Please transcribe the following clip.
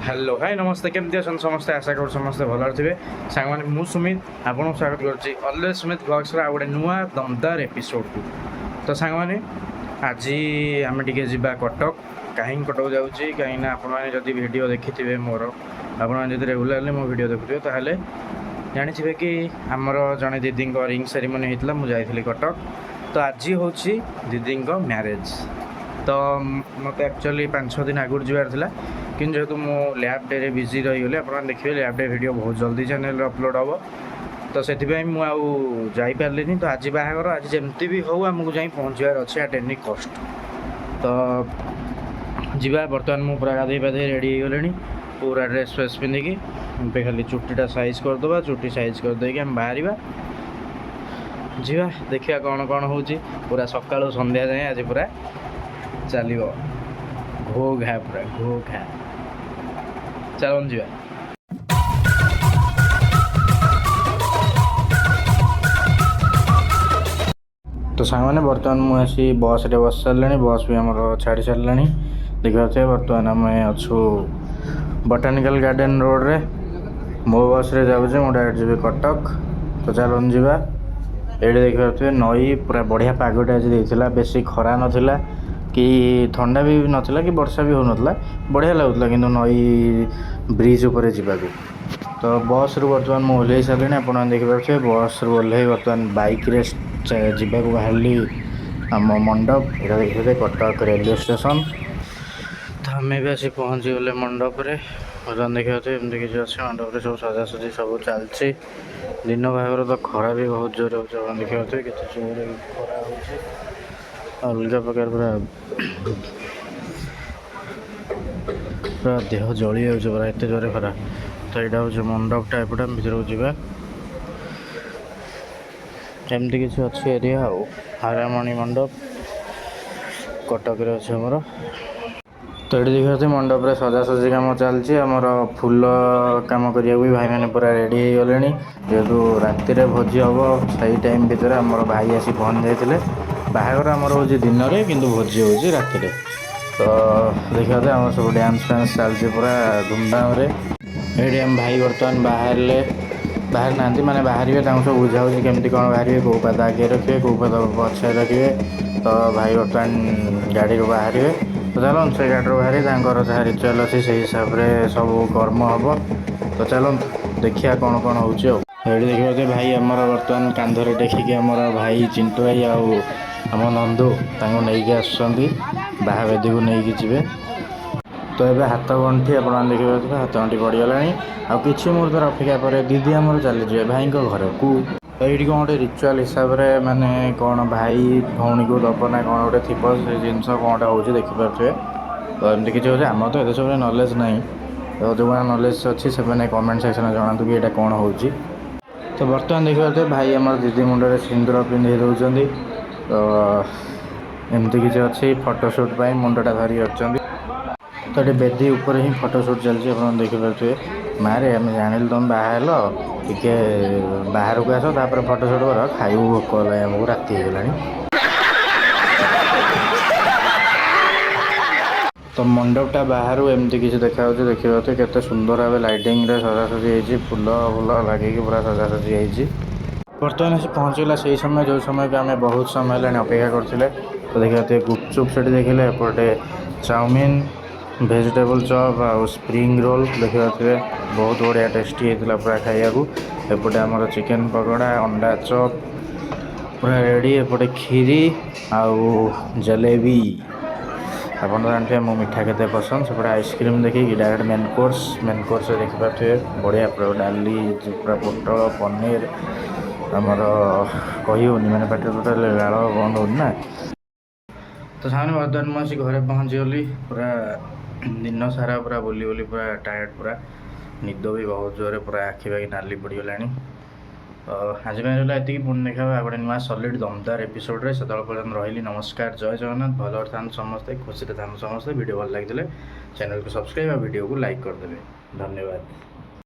Hello hi नमस्ते केमती अच्छा समस्ते आशा कर समस्ते भल थे सांग मैंने मु सुमित आपको स्वागत करुच्ची ऑलवेज सुमित ब्लॉग्स आ गोटे नुआ दमदार एपिसोड को। तो सांग मैंने आज आम टे जा कटक कहीं कटक जाऊँगी कहीं आपड़ी वीडियो देखि थे मोर आपड़ी रेगुलाली मो वीडियो देखुए ताहले जानी कि आमर जड़े दीदी रिंग सेरेमनी होता मुझे कटक। तो आज हूँ दीदी मैरेज। तो मत एक्चुअली 5-6 दिन आगुरी जबार था कि जेहेतु मो लैब डे बिजी रहीगली आप देखिए लैब डे वीडियो बहुत जल्दी चैनल अपलोड हम। तो से मुझे तो आज बाहागर आज जमती भी हो आमको जा पहुँचार अच्छे एट एनी कस्ट। तो जीवा बर्तमान मुझे पूरा गाधे पाधे रेडी हो गले पूरा ड्रेस फ्रेस पिंधिकी खाली चुटीटा साइज करदे चुटी साइज करदे आम बाहर जीवा देखिया कौन कौन हो पूरा सकाळु संध्या जाए आज पूरा चलो घो घा पूरा घो घा चलन जीवा। तो सांग मैंने बर्तमान मुझे बस रे बस सारे बस भी आम छाड़ी सारे देखा बर्तमान आम अच्छु बोटानिकल गार्डन रोड रे मो बस रे जाऊे मो डायरेक्ट जी कटक। तो चलन जीवा ये देखिए नई पूरा बढ़िया पागटे आज देता बेसी खरा नाला कि ठंडा भी नाला कि वर्षा भी होना बढ़िया लगुला कि नई ब्रिज उपर जावाक। तो बस रु बर्तमान मुझे ओह्ल सारे आप देखिए बस रु ओह्ल बर्तमान बैक जावाक बाहरी आम मंडप ये देखिए कटक रेलवे स्टेशन। तो आम भी आसी पहुँची गले मंडप रे बर्तमान देखिए एमती किसी अच्छे मंडप सब सजासजी सब चलती दिन बाहर। तो खरा भी बहुत जोर हो देखिए केते जोर खरा हो अलग प्रकार पूरा पूरा देह जली जाऊँ एत जोर खरा। तो यहाँ हूँ मंडपटा एपटे भर को जावा एमती किसी अच्छी एरिया हारामणि मंडप कटक अच्छे आमर। तो ये देखिए मंडप रे सजासजी कम चलती आमर फूल कम करिया भी भाई मैंने पूरा रेडी हो गले जेहेतु राति भोजी हम सही टाइम भितर आम भाई आसी पहुँच जाते बाहागर आमर हूँ दिन में कि भोजी हूँ राति। तो देखिए आम सब डांस फांस चलती पूरा धूमधाम ये आम भाई बर्तमान बाहर ना माने बाहर सब बुझाऊँ केमती कौन बाहर कौ पाद आगे रखिए कौ पाद पछे रखिए। तो भाई बर्तमान गाड़ी बाहर। तो चलो से गाड़ी बाहर जहाँ रिचुआल अच्छी से हिसाब से सब कर्म हम। तो चलो देखिए कौन कौन हो देखिए भाई आमर बर्तमान कांधरे टेकिकी आमर भाई चिंटू भाई आम नंदू नहीं आसुँच बाहावेदी को लेकिन जी। तो ये हाथ गंठी आप देखिए हाथ गंठी पड़गला आ कि मुहूर्त अपेक्षा पर दीदी आमर चली भाई घर को। तो ये कौन गोटे रिचुआल हिसाब से माने कौन भाई भौणी को दब ना कौन गोटे थी से जिनस कौन हो देखिपे। तो एमती किसी हो आम तो ये सब नॉलेज ना। तो जो नॉलेज अच्छी से कमेंट सेक्शन में जनातु कि यहाँ कौन हो। तो बर्तमान देखिए भाई आम दीदी मुंडे सिंदूर पिंधे दौरान। तो एमती किसी अच्छी फोटोशूट मुंडटा धरी रखिंट। तो ये बेदी उपर ही फोटोशूट चलती आप देखिपे मारे आम जान तुम बाहर टे बाहर को आस फोटोशूट कर खाइब भोक आमको राति होगा। तो मंडपटा बाहर एमती किसी देखा देखिए केते सुंदर भाव लाइटिंग सजासजी फूल फूल लगे पूरा सजासजी बर्तमान आसी पहुँचला से समय जो समय भी आम बहुत समय अपेक्षा करते। तो देखिए गुपचुप से देखिले एपटे चाउमिन वेजिटेबल चॉप आ स्प्रिंग रोल देखिए बहुत बढ़िया टेस्टी होता पूरा खाइबा। एपटे आमर चिकेन पकोड़ा अंडा चॉप पूरा रेडी एपटे खीरी आउ जलेबी आप जानते हैं मो मिठा के पसंद सेपटे आइसक्रीम देखिए डायरेक्ट मेन कोर्स देखिपे बढ़िया पूरा डाली पूरा पोटल पनीर आमर कही होनी मैंने पेट टोटाल लाड़ बंद होना। तो सामने बर्तमान मुझे घरे पहुँची गली पूरा दिन सारा पूरा बुली बुली पूरा टायर्ड पूरा निद भी बहुत जोरे पूरा आखि पाखि नाली पड़गला। तो आज रहा ये पुणी देखा गोटे नुआ सॉलिड दमदार एपिसोड से पर्यटन रही नमस्कार जय जगन्नाथ भल था समस्ते खुशी था समस्ते वीडियो भल लगी चैनल को सब्सक्राइब और वीडियो को लाइक करदे धन्यवाद।